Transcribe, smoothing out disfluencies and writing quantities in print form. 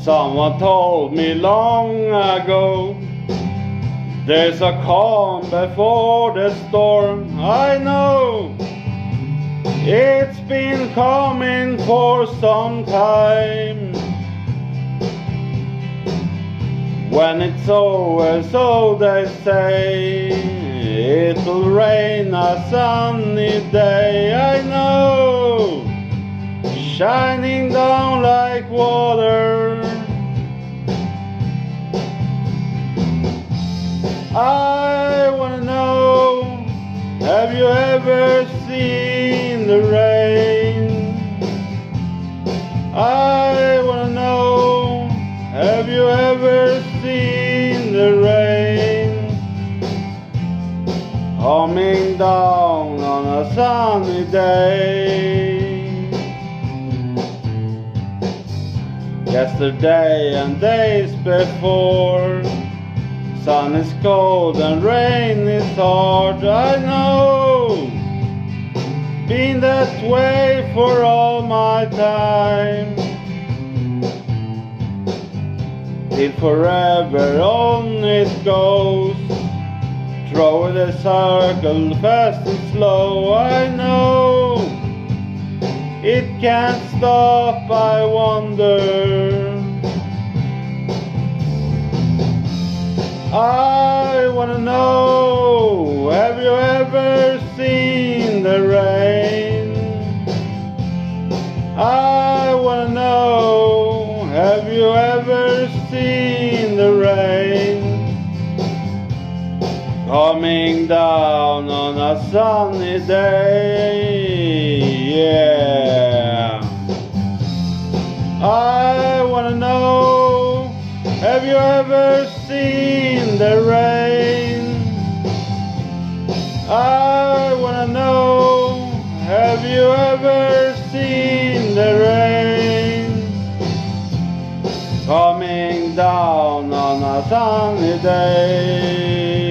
Someone told me long ago, there's a calm before the storm. I know it's been coming for some time. When it's over, so they say, it'll rain a sunny day. I know, shining down like water. I wanna know, have you ever seen the rain? I wanna know, have you ever seen the rain coming down on a sunny day? Yesterday and days before, sun is cold and rain is hard. I know, been that way for all my time. Till forever on it goes, through the circle fast and slow. I know, it can't stop, I wonder. I wanna know, have you ever seen the rain? I wanna know, have you ever seen the rain coming down on a sunny day? Yeah. I wanna know, have you ever seen the rain? I wanna know, have you ever seen the rain coming down on a sunny day?